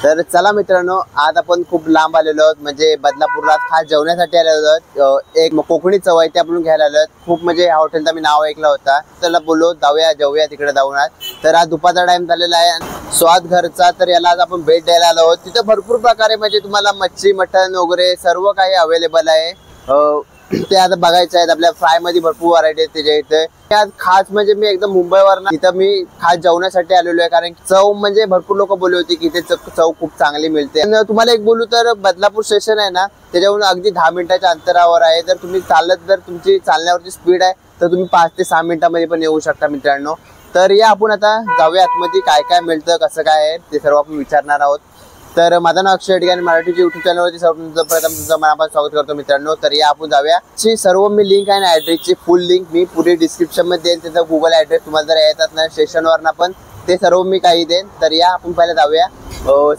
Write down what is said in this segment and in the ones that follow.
तर चला मित्रांनो, आज आपण खूप लांब आलेलो आहोत, म्हणजे बदलापूरला खास जेवण्यासाठी आलेलो आहोत। एक कोकणी चव आहे ते आपण घ्यायला आलो आहोत। खूप म्हणजे ह्या हॉटेलचा मी नाव ऐकलं होता, त्याला बोललो जाऊया तिकडे जाऊन आज। तर आज दुपारचा टाइम झालेला आहे स्वाद घरचा, तर याला आज आपण भेट द्यायला आलो आहोत। तिथे भरपूर प्रकारे म्हणजे तुम्हाला मच्छी मटन वगैरे सर्व काही अवेलेबल आहे। ते आता बघायचं आहे। आपल्या फ्राय मध्ये भरपूर व्हरायटी आहेत त्याच्या इथे। आज खास म्हणजे मी एकदम मुंबईवर तिथं मी खास जेवण्यासाठी आलेलो आहे, कारण चव म्हणजे भरपूर लोक बोलले होते की इथे चव खूप चांगली मिळते। आणि तुम्हाला एक बोलू तर बदलापूर स्टेशन आहे ना, त्याच्यावरून अगदी 10 मिनिटाच्या अंतरावर आहे। जर तुम्ही चालत, जर तुमची चालण्यावरची स्पीड आहे तर तुम्ही 5 ते 6 मिनिटांमध्ये पण येऊ शकता मित्रांनो। तर या आपण आता जाऊया आतमध्ये, काय काय मिळतं कसं काय आहे ते सर्व आपण विचारणार आहोत। तर माझं नाव अक्षय आणि मराठीच्या युट्यूब चॅनलवरती सर्वप्रथम तुमचं मनापासून स्वागत करतो मित्रांनो। तर या आपण जाऊया सर्व मी लिंक आहे ना, ॲड्रेसची फुल लिंक मी पुढे डिस्क्रिप्शन मध्ये देईन। त्याचा गुगल ॲड्रेस तुम्हाला जर येतात ना स्टेशनवरना पण ते सर्व मी काही देईन। तर या आपण पहिला जाऊया,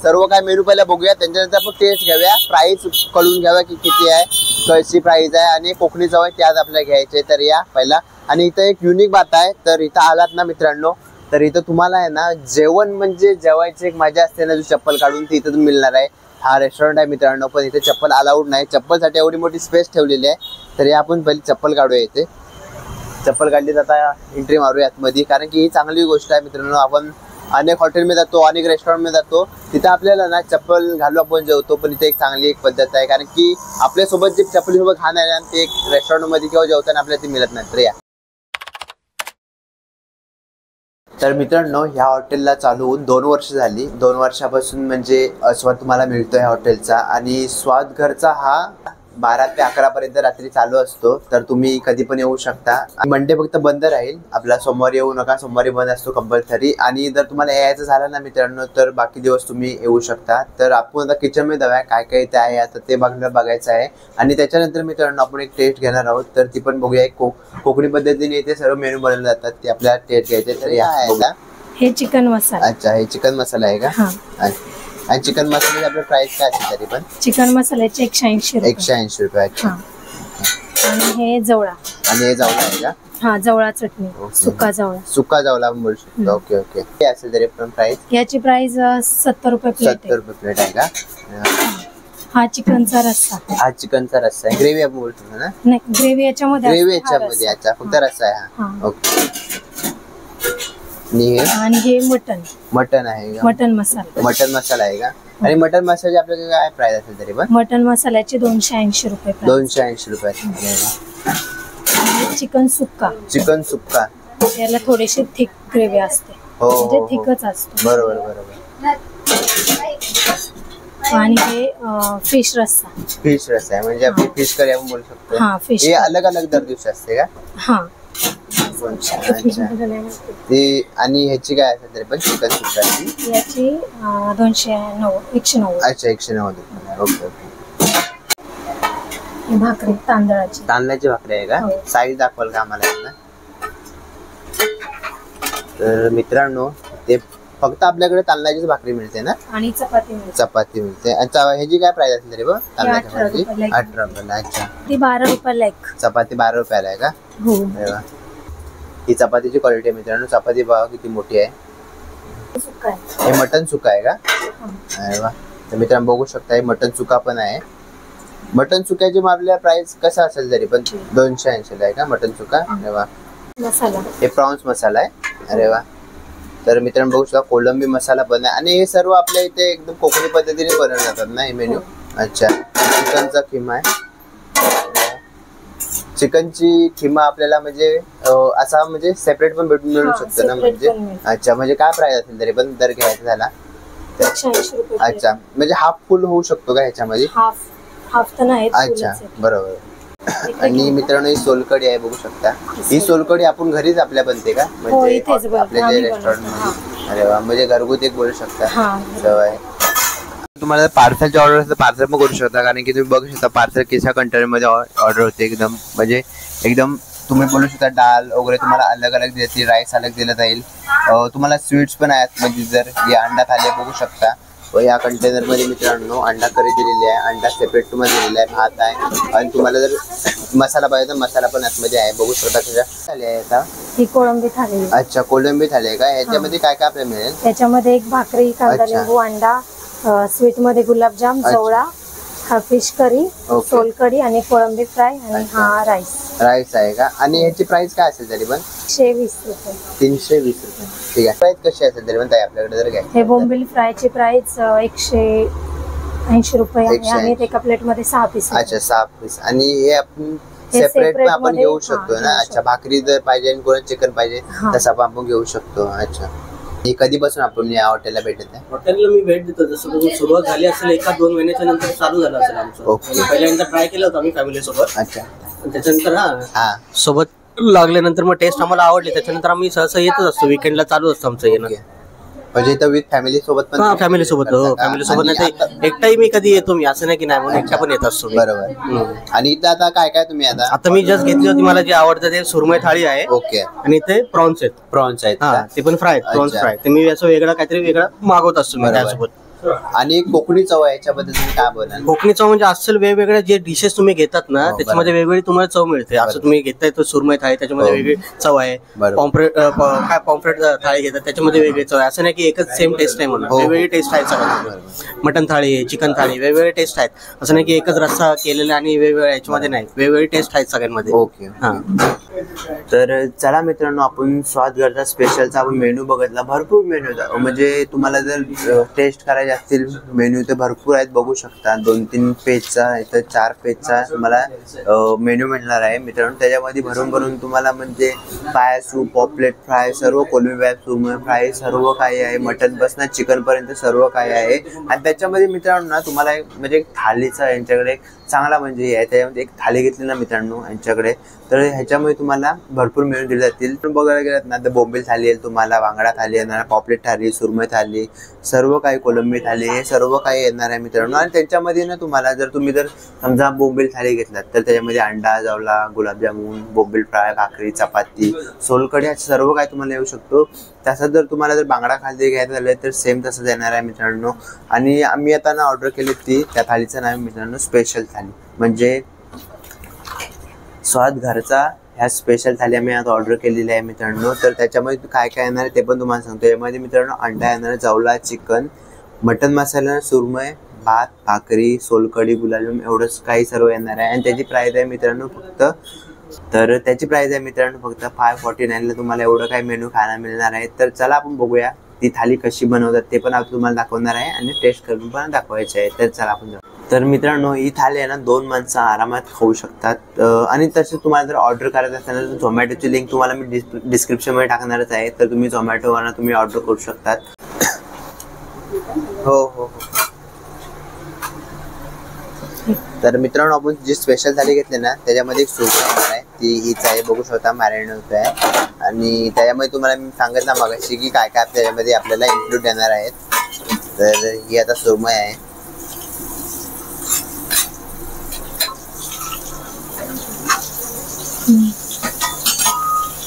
सर्व काय मेनू पहिला बघूया, त्यांच्यानंतर आपण टेस्ट घेऊया, प्राइस कळून घ्याव्या की किती आहे, कशी प्राइस आहे आणि कोकणी चव आहे त्यात आपल्याला घ्यायचे। तर या पहिला, आणि इथं एक युनिक बात आहे, तर इथं आलात ना मित्रांनो तर इथं तुम्हाला आहे ना जेवण म्हणजे जेवायची एक मजा असते ना, जो चप्पल काढून ती इथं मिळणार आहे। हा रेस्टॉरंट आहे मित्रांनो, पण इथे चप्पल अलाउड नाही, चप्पलसाठी एवढी मोठी स्पेस ठेवलेली आहे। तर आपण पहिली चप्पल काढूया, इथे चप्पल काढली आता एंट्री मारूया आतमध्ये, कारण की ही चांगली गोष्ट आहे मित्रांनो। आपण अनेक हॉटेलमध्ये जातो, अनेक रेस्टॉरंटमध्ये जातो, तिथं आपल्याला ना चप्पल घालून आपण जेवतो, पण इथे एक चांगली एक पद्धत आहे, कारण की आपल्यासोबत जे चप्पलीसोबत खाणं आहे ना ते एक रेस्टॉरंटमध्ये किंवा जेवताना आपल्याला ते मिळत नाही। तर या तर मित्रांनो, ह्या हॉटेलला चालू होऊन 2 वर्ष झाली। 2 वर्षापासून म्हणजे स्वाद तुम्हाला मिळतो ह्या हॉटेलचा, आणि स्वाद घरचा हा 12 ते 11 पर्यंत रात्री चालू असतो। तर तुम्ही कधी पण येऊ शकता। मंडे फक्त बंद राहील आपला, सोमवारी येऊ नका, सोमवारी बंद असतो कंपल्सरी। आणि जर तुम्हाला यायचं झालं ना मित्रांनो तर बाकी दिवस तुम्ही येऊ शकता। तर आपण आता किचन मध्ये जाऊया, काय काय ते आहे आता ते बघायचं आहे। आणि त्याच्यानंतर मित्रांनो आपण एक टेस्ट घेणार आहोत, तर ती पण बघूया। कोकणी पद्धतीने इथे सर्व मेनू बनवले जातात, ते आपल्याला टेस्ट घ्यायचे। तर या हे चिकन मसाला। अच्छा, हे चिकन मसाला आहे का? आणि चिकन मसाल्याची आपली प्राइस काय असेल तरी पण? चिकन मसाल्याचे 180 रुपये। 180 रुपये। अच्छा, आणि हे जवळा। आणि हे जवळा आहे का? हा, जवळा चटणी, सुका जवळा। सुका जवळा आपण बोलू शकतो। ओके ओके, हे असेल तरी पण प्राइस? याची प्राइस 70 रुपये प्लेट आहे। 70 रुपये प्लेट आहे का? हा चिकनचा रस्सा। हा चिकनचा रस्सा आहे, ग्रेव्ही आपण बोलू शकतो ना? नाही, ग्रेव्ही याच्यामध्ये। ग्रेव्ही याच्यामध्ये, अच्छा फक्त रस्सा आहे हा। ओके, आणि हे मटन आहे का? मटन मसाला। मटन मसाला आहे का? आणि मटन मसाल्याची आपल्याकडे काय प्राइस असेल तरी पण? मटन मसाल्याचे 280 रुपये। 280 रुपये। चिकन सुक्का। चिकन सुक्का, याला थोडीशी थिक ग्रेव्ही असते, म्हणजे थिकच असतो। बरोबर बरोबर। आणि हे फिश रस्सा। फिश रस्सा आहे, म्हणजे आपण फिश करी आपण बोलू शकतो। हा, फिश। हे अलग अलग दर दिवशी असते का? हा। ते आणि ह्याची काय असेल तरी पण चिकन सुक्काची? याची 190। अच्छा, 190 रुपये। Okay okay. भाकरी तांदळाची भाकरी आहे का? साईज दाखवाल का आम्हाला? तर मित्रांनो, ते फक्त आपल्याकडे तांदळाचीच भाकरी मिळते ना? आणि चपाती मिळते। अच्छा, ह्याची काय प्राइस असेल तरी पण? तांदळाची भाकरी 18 रुपयाला। अच्छा, ती 12 रुपयाला एक चपाती 12 रुपयाला आहे का? हो। ही चपातीची क्वालिटी आहे मित्रांनो, चपाती बघा किती मोठी आहे। हे मटन सुका आहे का? अरे वा। तर मित्रांनो बघू शकता, हे मटन सुका पण आहे। मटन सुक्याची आपल्या प्राइस कसा असेल तरी पण? 280 ला आहे का मटन सुका? अरे वा। मसाला, हे प्रॉन्स मसाला आहे। अरे वा। तर मित्रांनो बघू शकता, कोलंबी मसाला पण आहे, आणि हे सर्व आपल्या इथे एकदम कोकणी पद्धतीने बनवले जातात ना हे मेन्यू। अच्छा, चिकनचा खिमा आहे। चिकनची खिमा आपल्याला म्हणजे असा म्हणजे सेपरेट पण मिळू शकतो ना म्हणजे? अच्छा, म्हणजे काय प्राइस असेल तरी पण दर घ्यायचा झाला? 180 रुपये। अच्छा, म्हणजे हाफ फुल होऊ शकतो का ह्याच्यामध्ये? हाफ तर नाही। अच्छा, बरोबर। आणि मित्रांनो, ही सोलकढी आहे, बघू शकता। ही सोलकढी आपण घरीच आपल्या बनते का? म्हणजे आपल्या जे रेस्टॉरंट मध्ये? अरे वा, म्हणजे घरगुती एक बोलू शकता सवय। तुम्हाला पार्सलची ऑर्डर असेल तर पार्सल पण करू शकता, कारण की तुम्ही बघू शकता पार्सल किसा कंटेनर मध्ये ऑर्डर होते। एकदम म्हणजे एकदम तुम्ही बोलू शकता, डाल वगैरे तुम्हाला अलग अलग देतील, राईस अलग दिलं जाईल। तुम्हाला स्वीट्स पण आहेत, म्हणजे जर या अंडा थाली बघू शकता, व या कंटेनर मध्ये मित्रांनो अंडा करी दिलेली आहे, अंडा सेपरेट तुम्हाला दिलेला आहे, भात आहे, आणि तुम्हाला जर मसाला पाहिजे तर मसाला पण आतमध्ये आहे, बघू शकता। त्याच्या थाली आहे आता, ही कोळंबी थाली। अच्छा, कोलंबी थाली आहे का? ह्याच्यामध्ये काय काय आपल्याला मिळेल? त्याच्यामध्ये एक भाकरी, कांदा लिंबू, अंडा, स्वीट मध्ये गुलाबजाम, जवळा, फिश करी, सोलकढी आणि कोळंबी फ्राय आणि हा राईस आहे का? आणि याची प्राइस काय असेल तरी पण? 320 रुपये. 320 रुपये. ठीक आहे. प्राइस कशी असेल तरी पण ताई आपल्याकडे जर काय? हे बोंबील फ्रायची प्राइस 180 रुपये आहे आणि एका प्लेट मध्ये 6 पीस. अच्छा 6 पीस. आणि हे आपण सेपरेट पण आपण घेऊ शकतो ना? अच्छा, भाकरी जर पाहिजे आणि कोणाला चिकन पाहिजे तसं पण आपण घेऊ शकतो. अच्छा, हे कधीपासून आपण या हॉटेलला भेटत आहे? हॉटेलला मी भेट देतो जसं सुरुवात झाली असेल 1-2 महिन्याच्या नंतर चालू झालं असेल आमचं. ओके. पहिल्यांदा ट्राय केलं होतं आम्ही फॅमिली सोबत. अच्छा. त्याच्यानंतर सोबत लागल्यानंतर मग टेस्ट आम्हाला आवडली. त्याच्यानंतर आम्ही सहसा येतच असतो, विकेंडला चालू असतो आमचं येणं. म्हणजे इथं विथ फॅमिली सोबत पण? हा, फॅमिली सोबत. हो, फॅमिली सोबत. नाही एकटाही मी कधी येतो, मी असं नाही की नाही म्हणून एकटा पण येत असतो. बरोबर. आणि इथं आता काय काय तुम्ही आता मी जस्ट घेतली होती, मला जे आवडतं ते सुरमई थाळी आहे. ओके. आणि ते प्रॉन्स आहेत. प्रॉन्स आहेत ते पण फ्राय, प्रॉन्स फ्राय. ते मी असं वेगळं काहीतरी वेगळं मागवत असतो मी त्यासोबत. आणि कोकणी चव आहे, याच्याबद्दल तुम्ही काय बोलाल? कोकणी चव म्हणजे अस्सल वेगवेगळ्या जे डिशेस तुम्ही घेतात ना त्याच्यामध्ये वेगवेगळी तुम्हाला चव मिळते. असं तुम्ही घेताय तो सुरमई थाळी, त्याच्यामध्ये वेगळी चव आहे. पॉम्फ्रेट थाळी घेतात त्याच्यामध्ये वेगळी चव आहे. असं नाही की एकच सेम टेस्ट आहे म्हणून, वेगवेगळी टेस्ट आहे सगळं. मटन थाळी, चिकन थाळी, वेगवेगळे टेस्ट आहेत. असं नाही की एकच रस्सा केलेला आणि वेगवेगळ्या याच्यामध्ये नाही, वेगवेगळी टेस्ट आहेत सगळ्यांमध्ये. ओके. तर चला मित्रांनो, आपण स्वादगरचा स्पेशलचा आपण मेनू बघितला. भरपूर मेनू होता, म्हणजे तुम्हाला जर टेस्ट करायचे असतील मेनू तर भरपूर आहेत, बघू शकता. 2-3 पेजचा इथं 4 पेजचा तुम्हाला मेनू मिळणार आहे मित्रांनो. त्याच्यामध्ये भरून तुम्हाला म्हणजे पाय सूप, पॉपलेट फ्राय, सर्व कोलंबी फ्राय, सुरमई फ्राय, सर्व काही आहे. मटन पासून चिकन पर्यंत सर्व काही आहे. आणि त्याच्यामध्ये मित्रांनो ना तुम्हाला म्हणजे थालीचा यांच्याकडे चांगला म्हणजे आहे. त्याच्यामध्ये एक थाली घेतली ना मित्रांनो यांच्याकडे, तर ह्याच्यामध्ये तुम्हाला भरपूर मेनू दिले जातील. बघायला गेलात ना तर बोंबील थाली येईल तुम्हाला, बांगडा थाली येणार, पॉपलेट थाली, सुरमई थाली, सर्व काही, कोलंबी थाली, हे सर्व काही येणार आहे मित्रांनो. आणि त्याच्यामध्ये ना तुम्हाला जर तुम्ही जर समजा बोंबील थाली घेतलात तर त्याच्यामध्ये अंडा, जवला, गुलाबजामुन, बोंबील फ्राय, भाकरी, चपाती, सोलकढी असं सर्व काही तुम्हाला येऊ शकतो. तसंच जर तुम्हाला जर बांगडा थाली घ्यायचं झालं तर सेम तसंच येणार आहे मित्रांनो. आणि आम्ही आता ना ऑर्डर केली ती त्या थालीचं नाव मित्रांनो स्पेशल थाली, म्हणजे स्वाद घरचा. ह्या स्पेशल थाली आम्ही आता ऑर्डर केलेली आहे मित्रांनो. तर त्याच्यामध्ये काय काय येणार आहे ते पण तुम्हाला सांगतो. यामध्ये मित्रांनो अंडा येणार, जवला, चिकन, मटन मसाला, सुरमई, भात, भाकरी, सोलकढी, गुलाबजाम एवढंच काही सर्व येणार आहे. आणि त्याची प्राइस आहे मित्रांनो फक्त 549ला तुम्हाला एवढं काही मेनू खायला मिळणार आहे. तर चला आपण बघूया ती थाली कशी बनवतात ते पण आपण तुम्हाला दाखवणार आहे आणि टेस्ट करून पण दाखवायचे आहे. तर चला आपण जाऊ. तर मित्रांनो ही थाली आहे ना 2 माणसं आरामात खाऊ शकतात. आणि तसे तुम्हाला जर ऑर्डर करायचं असेल तर झोमॅटोची लिंक तुम्हाला मी डिस्क्रिप्शनमध्ये टाकणारच आहे. तर तुम्ही झोमॅटोवरनं तुम्ही ऑर्डर करू शकतात. हो. तर मित्रांनो आपण जी स्पेशल थाली घेतली ना त्याच्यामध्ये एक सुरमई येणार आहे, ती हीच आहे, बघू शकता मॅरिनेट होत आहे. आणि त्याच्यामध्ये तुम्हाला मी सांगितलं मागाशी की काय काय त्याच्यामध्ये आपल्याला इन्क्लूड येणार आहेत. तर ही आता सुरमई आहे.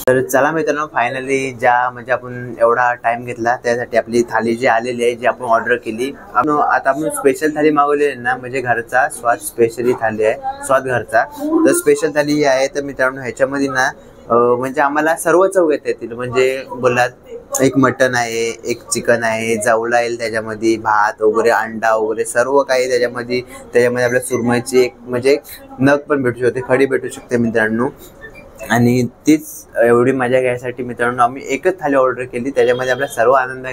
तर चला मित्रांनो फायनली ज्या म्हणजे आपण एवढा टाइम घेतला त्यासाठी आपली थाली जी आलेली आहे, जी आपण ऑर्डर केली. आता आपण स्पेशल थाली मागवली आहे ना, म्हणजे घरचा स्वाद स्पेशली थाली आहे, स्वाद घरचा. तर स्पेशल थाली ही आहे. तर मित्रांनो ह्याच्यामध्ये ना म्हणजे आम्हाला सर्व चव येतील. म्हणजे बोललात एक मटन आहे, एक चिकन आहे, जवला येईल त्याच्यामध्ये, भात वगैरे, अंडा वगैरे सर्व काही त्याच्यामध्ये आपल्या सुरमईची एक म्हणजे नग पण भेटू शकते, खडी भेटू शकते मित्रांनो. आणि तीच एवढी मजा घ्यायसाठी मित्रांनो आम्ही एकच थाली ऑर्डर केली, त्याच्यामध्ये आपला सर्व आनंद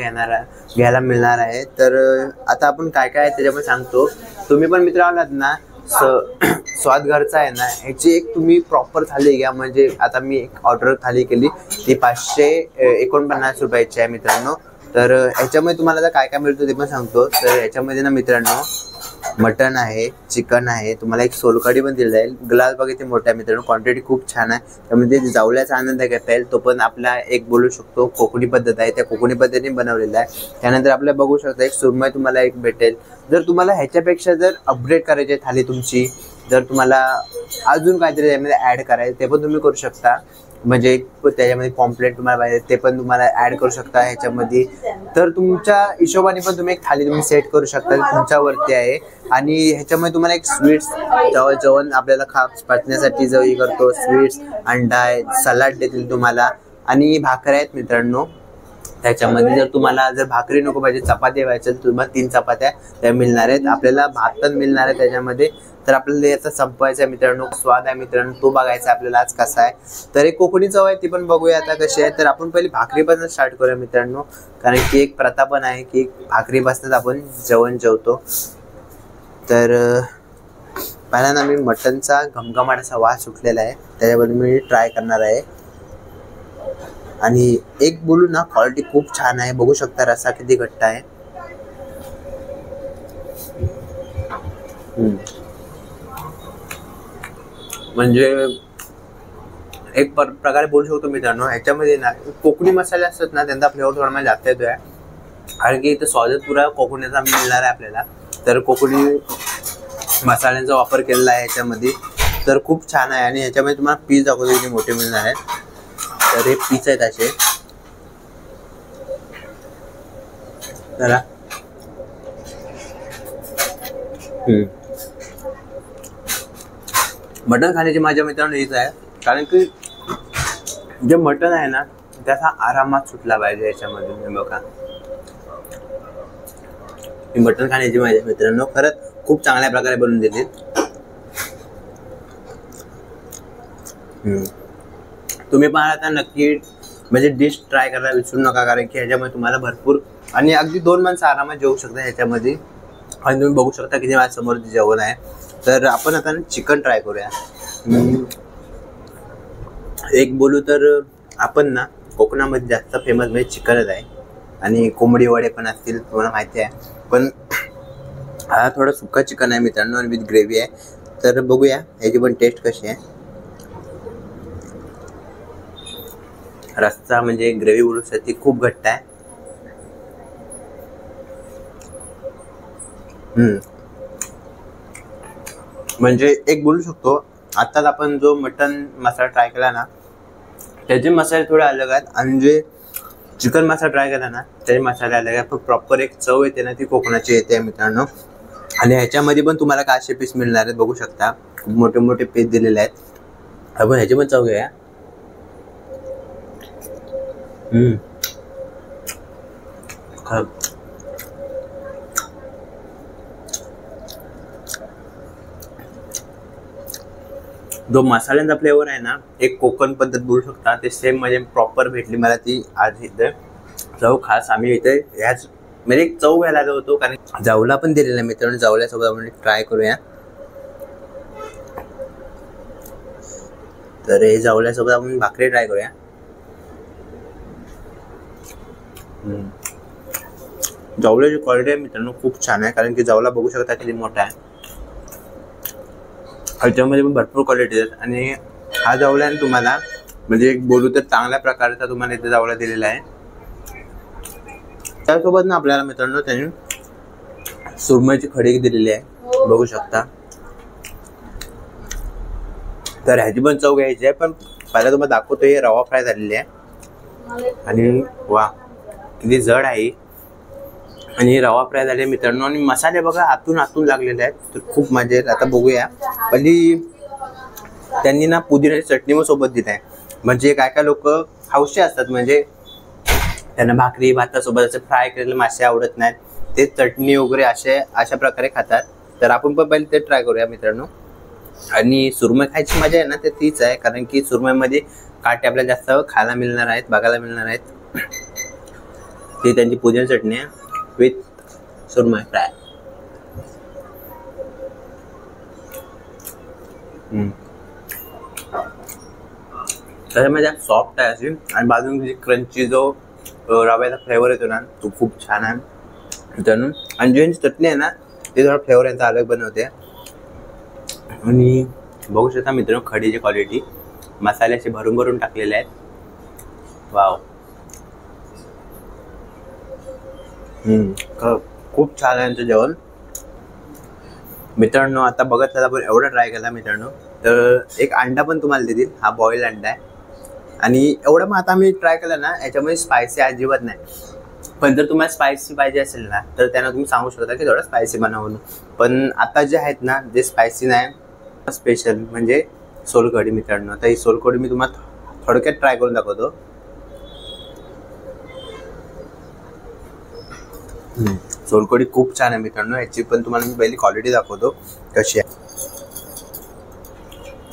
घ्यायला मिळणार आहे. तर आता आपण काय काय त्याच्यामध्ये सांगतो. तुम्ही पण मित्र आलात ना स्वाद घरचा आहे ना, ह्याची एक तुम्ही प्रॉपर थाली घ्या. म्हणजे आता मी एक ऑर्डर थाली केली, ती 549 रुपयाची आहे मित्रांनो. तर ह्याच्यामध्ये तुम्हाला काय काय मिळतं ते पण सांगतो. तर ह्याच्यामध्ये ना मित्रांनो मटन आहे, चिकन आहे, तुम्हाला एक सोलकढी पण दिली जाईल. ग्लास बघा ते मोठा आहे मित्रांनो, क्वांटिटी खूप छान आहे. त्यामध्ये जावल्याचा आनंद घेता येईल. तो पण आपला एक बोलू शकतो कोकणी पद्धत आहे, त्या कोकणी पद्धतीने बनवलेला आहे. त्यानंतर आपल्याला बघू शकता एक सुरमई तुम्हाला एक भेटेल. जर तुम्हाला ह्याच्यापेक्षा जर अपग्रेड करायची थाली तुमची, जर तुम्हाला अजून काहीतरी त्यामध्ये ॲड करायचं ते पण तुम्ही करू शकता. म्हणजे त्याच्यामध्ये पॉम्पलेट तुम्हाला पाहिजे ते पण तुम्हाला ॲड करू शकता ह्याच्यामध्ये. तर तुमच्या हिशोबाने पण तुम्ही एक थाली तुम्ही सेट करू शकता, तुमच्यावरती आहे. आणि ह्याच्यामध्ये तुम्हाला एक स्वीट्स जेवण आपल्याला पचण्यासाठी जो हे करतो, स्वीट्स, अंडा आहे, सलाड देतील तुम्हाला आणि भाकऱ्या आहेत मित्रांनो. त्याच्यामध्ये जर तुम्हाला जर भाकरी नको पाहिजे, चपाती पाहिजे, तर तुम्हाला 3 चपात्या त्या मिळणार आहेत. आपल्याला भात पण मिळणार आहे त्याच्यामध्ये. तर आपल्याला याचा संपवायचा आहे मित्रांनो. स्वाद आहे मित्रांनो, तो बघायचा आपल्याला आज कसा आहे. तर एक कोकणी चव आहे, ती पण बघूया आता कशी आहे. तर आपण पहिली भाकरीपासून स्टार्ट करूया मित्रांनो, कारण की एक प्रथा पण आहे की भाकरीपासूनच आपण जेवण जेवतो. तर पहिल्यांदा मी मटनचा घमघमाट असा वास सुटलेला आहे, त्याच्याबद्दल मी ट्राय करणार आहे. आणि एक बोलू ना, क्वालिटी खूप छान आहे. बघू शकता रस्सा किती घट्ट आहे. म्हणजे एक प्रकारे बोलू शकतो मित्रांनो, ह्याच्यामध्ये ना कोकणी मसाले असतात ना, त्यांचा फ्लेवर थोडा मला जास्त येतोय. कारण की इथं स्वादच पुरा कोकणीचा मिळणार आहे आपल्याला. तर कोकणी मसाल्यांचा वापर केलेला आहे ह्याच्यामध्ये. तर खूप छान आहे. आणि ह्याच्यामध्ये तुम्हाला पीस दाखवतो किती मोठे मिळणार आहेत. तर हे पीस आहेत असे. चला मटण खाण्याची माझ्या मित्रांनो हीच आहे, कारण की जे मटण आहे ना, त्याचा आरामात सुटला पाहिजे याच्यामध्ये. बघा, मटण खाण्याची माझ्या मित्रांनो खरंच खूप चांगल्या प्रकारे बनवून देते. तुम्ही पाहिला तर नक्की म्हणजे डिश ट्राय करायला विसरू नका, कारण की ह्याच्यामध्ये तुम्हाला भरपूर आणि अगदी 2 माणसं आरामात जेवू शकता ह्याच्यामध्ये. आणि तुम्ही बघू शकता किती माझ्या समोर जेवण आहे. तर आपण आता चिकन ट्राय करूया. एक बोलू तर आपण ना कोकणामध्ये जास्त फेमस म्हणजे चिकनच आहे. आणि कोंबडी वडे पण असतील, तुम्हाला माहिती आहे. पण हा थोडा सुक्का चिकन आहे मित्रांनो, आणि विथ ग्रेव्ही आहे. तर बघूया ह्याची पण टेस्ट कशी आहे. रस्सा म्हणजे ग्रेव्ही बोलू शकते, ती खूप घट्ट आहे. म्हणजे एक बोलू शकतो, आत्ताच आपण जो मटन मसाला ट्राय केला ना, त्याचे मसाले थोडे अलग आहेत. आणि जे चिकन मसाला ट्राय केला ना, त्याचे मसाले अलग आहेत. पण प्रॉपर एक चव येते ना, ती कोकणाची येते मित्रांनो. आणि ह्याच्यामध्ये पण तुम्हाला काशे पीस मिळणार आहेत, बघू शकता. खूप मोठे मोठे पीस दिलेले आहेत. आपण ह्याची पण चव घेऊया. जो मसाल्यांचा फ्लेवर आहे ना, एक कोकण पद्धत बोलू शकता, ते सेम म्हणजे प्रॉपर भेटली मला ती आज इथे. चव खास आम्ही इथे ह्याच म्हणजे एक चव घ्यायला आलो होतो, कारण जावला पण दिलेला आहे मित्रांनो. जावल्यासोबत आपण ट्राय करूया. तर हे जावल्यासोबत आपण भाकरी ट्राय करूया. जावल्याची क्वालिटी आहे मित्रांनो खूप छान आहे, कारण की जावला बघू शकता किती मोठा आहे. ह्याच्यामध्ये पण भरपूर क्वालिटी आहेत. आणि हा जावला आहे तुम्हाला म्हणजे एक बोलू तर चांगल्या प्रकारचा तुम्हाला इथे जावला दिलेला आहे. त्यासोबत ना आपल्याला मित्रांनो त्यांनी सुरमईची खडी दिलेली आहे, बघू शकता. तर ह्याची पण चव घ्यायची आहे. पण पहिला तुम्हाला दाखवतो, हे रवा फ्राय झालेली आहे. आणि वा किती जड आहे. आणि रवा फ्राय झाले मित्रांनो. आणि मसाले बघा आतून लागलेले आहेत. तर खूप मजा येईल. आता बघूया. पहिली त्यांनी ना पुदिन्याची चटणी पण सोबत दिली आहे. म्हणजे काय काय लोक हौशी असतात, म्हणजे त्यांना भाकरी भातासोबत असे फ्राय केलेले मासे आवडत नाहीत, ते चटणी वगैरे अशा प्रकारे खातात. तर आपण पण पहिले ते ट्राय करूया मित्रांनो. आणि सुरमई खायची मजा आहे ना, ते तीच आहे, कारण की सुरमईमध्ये काटे आपल्याला जास्त खायला मिळणार आहेत, बघायला मिळणार आहेत. ती त्यांची पुदिना चटणी आहे विथ सुरमई फ्राय. त्याच्यामध्ये सॉफ्ट आहे अशी, आणि बाजून क्रंची जो रव्याचा फ्लेवर येतो ना, तो खूप छान आहे मित्रांनो. आणि जी चटणी आहे ना, ते थोडा फ्लेवर यांचा अलग बनवते. आणि बघू शकता मित्रांनो खडीची क्वालिटी, मसाले असे भरून भरून टाकलेले आहेत. वाव, खूप छान आहे यांचं जेवण मित्रांनो. आता बघत आपण एवढा ट्राय केला मित्रांनो, तर एक अंडा पण तुम्हाला देतील. हा बॉईल अंडा आहे. आणि एवढं मग आता मी ट्राय केलं ना, याच्यामध्ये स्पायसी अजिबात नाही. पण जर तुम्हाला स्पायसी पाहिजे असेल ना, तर त्यांना तुम्ही सांगू शकता की थोडं स्पायसी बनवून. पण आता जे आहेत ना, जे स्पायसी नाही, स्पेशल म्हणजे सोलकढी मित्रांनो. आता ही सोलकढी मी तुम्हाला थोडक्यात ट्राय करून दाखवतो. सोलकढी खूप छान आहे मित्रांनो. याची पण तुम्हाला मी पहिली क्वालिटी दाखवतो कशी आहे.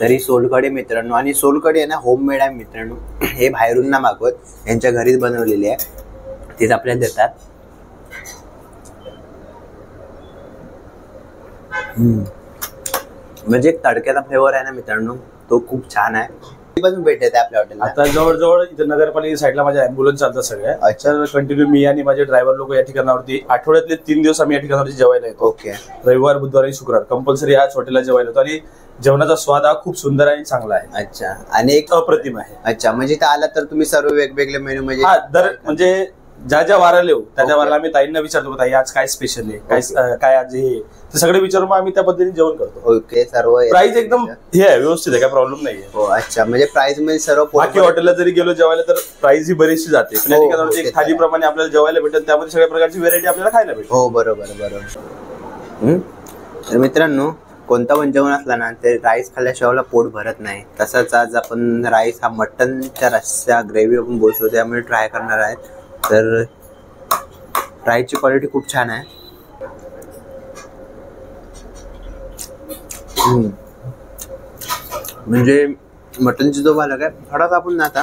तरी सोलकढी मित्रांनो, आणि सोलकढी आहे ना होममेड आहे मित्रांनो. हे बाहेरून ना मागवत, यांच्या घरीच बनवलेली आहे, तेच आपल्याला देतात. म्हणजे एक तडक्याचा फ्लेवर आहे ना मित्रांनो, तो खूप छान आहे. पण भेटत आहे आपल्या हॉटेलला. आता जवळजवळ इथं नगरपालिका साईडला माझ्या अँब्युलन्स चालतात सगळ्या. अच्छा, कंटिन्यू मी आणि माझे ड्रायव्हर लोक या ठिकाणावरती आठवड्यातले 3 दिवस आम्ही या ठिकाणावरती जेवायला येतो. ओके. रविवार, बुधवार आणि शुक्रवार कंपल्सरी याच हॉटेलला जेवायला येतो आणि जेवणाचा स्वाद हा खूप सुंदर आणि चांगला आहे. अच्छा, आणि एक अप्रतिम आहे. अच्छा, म्हणजे इथं आला तर तुम्ही सर्व वेगवेगळे मेनू म्हणजे ज्या ज्या वाराला येऊ त्या वाराला आम्ही ताईंना विचारतो, ताई आज काय स्पेशल आहे, काय आज हे, ते सगळे विचारून आम्ही त्या पद्धतीने जेवण करतो. ओके. सर्व प्राइस एकदम हे आहे, व्यवस्थित आहे, काय प्रॉब्लेम नाहीये. हो. अच्छा, म्हणजे प्राइस मध्ये सर्व बाकी हॉटेलला जरी गेलो जेवायला तर प्राइस ही बरीचशी जाते. पण या ठिकाणी एक थालीप्रमाणे आपल्याला जेवायला भेटेल, त्यामध्ये सगळ्या प्रकारची व्हेरायटी आपल्याला खायला भेटेल. हो, बरोबर बरोबर. तर मित्रांनो, कोणता पण जेवण असला ना ते राईस खाल्ल्याशिवाय पोट भरत नाही. तसंच आज आपण राईस हा मटनच्या रस्सा ग्रेव्ही आपण बोलतो त्यामुळे ट्राय करणार आहेत. तर राईसची क्वालिटी खूप छान आहे. म्हणजे मटनची जो भाग आहे थोडासा आपण ना आता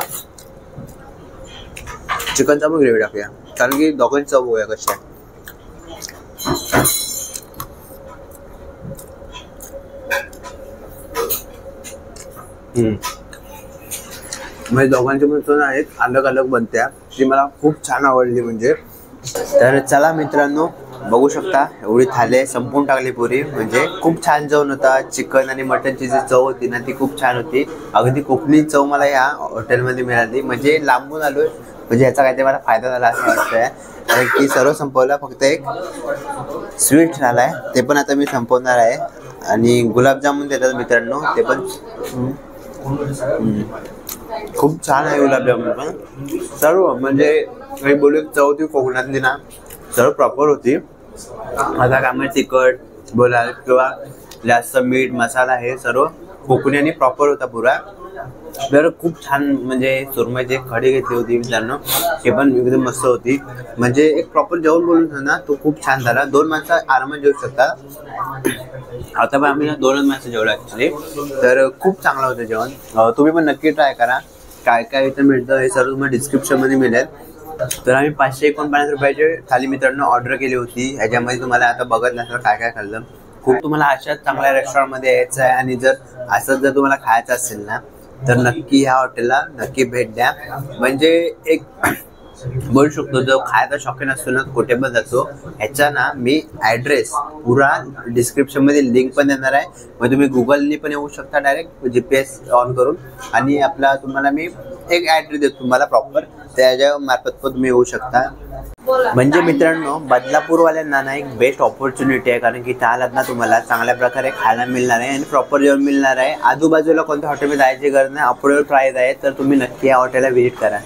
चिकनचा पण ग्रेव्ही टाकूया, कारण की दोघांची चव बघूया कशी आहे. म्हणजे दोघांची पण चव आहेत, अलग अलग बनत्या, ती मला खूप छान आवडली. म्हणजे तर चला मित्रांनो, बघू शकता एवढी थाली संपून टाकली पुरी. म्हणजे खूप छान जेवण होता. चिकन आणि मटनची जी चव होती ना ती खूप छान होती. अगदी कोकणी चव मला या हॉटेलमध्ये मिळाली. म्हणजे लांबून आलोय, म्हणजे याचा काहीतरी मला फायदा झाला असं वाटतंय. कारण की सर्व संपवलं, फक्त एक स्वीट राहिलाय, ते पण आता मी संपवणार आहे. आणि गुलाबजामुन देतात मित्रांनो, ते पण खूप छान आहे गुलाबजामुन पण. सर्व म्हणजे काही बोलू चव ती कोकणातली ना सर्व प्रॉपर होती. आता कामात तिखट बोलाल किंवा जास्त मीठ मसाला हे सर्व कोकणी आणि प्रॉपर होता पुरा. तर खूप छान, म्हणजे सुरमईची खडी घेतली होती मित्रांनो, हे पण एकदम मस्त होती. म्हणजे एक प्रॉपर जेवण बोलून ना तो खूप छान झाला. 2 माणसं आरामात जेवू शकतात. आता पण आम्ही 2च माणसं जेवलो ॲक्च्युली. तर खूप चांगलं होतं जेवण. तुम्ही पण नक्की ट्राय करा. काय काय इथं मिळतं हे सर्व तुम्हाला डिस्क्रिप्शनमध्ये मिळेल. तर आम्ही 549 रुपयाची थाली मित्रांनो ऑर्डर केली होती. ह्याच्यामध्ये तुम्हाला आता बघत नसेल काय काय खाल्लं. खूप तुम्हाला अशाच चांगल्या रेस्टॉरंटमध्ये यायचं आहे, आणि जर असंच जर तुम्हाला खायचं असेल ना तर नक्की ह्या हॉटेलला नक्की भेट द्या. म्हणजे एक बोलू शकतो जो खायचा शौकीन असतो ना कुठे पण जातो, ह्याचा ना मी ॲड्रेस पुरा डिस्क्रिप्शनमध्ये लिंक पण देणार आहे. मग तुम्ही गुगलनी पण येऊ शकता डायरेक्ट GPS ऑन करून, आणि आपला तुम्हाला मी एक ॲड्रेस देतो तुम्हाला प्रॉपर, त्याच्या मार्फत पण तुम्ही येऊ शकता. म्हणजे मित्रांनो, बदलापूरवाल्यांना ना एक बेस्ट ऑपॉर्च्युनिटी आहे, कारण की त्या आलात ना तुम्हाला चांगल्या प्रकारे खायला मिळणार आहे आणि प्रॉपर जेवण मिळणार आहे. आजूबाजूला कोणत्या हॉटेलमध्ये जायची गरज नाही, अफोर्डेबल प्राईस आहे. तर तुम्ही नक्की या हॉटेलला व्हिजिट करा.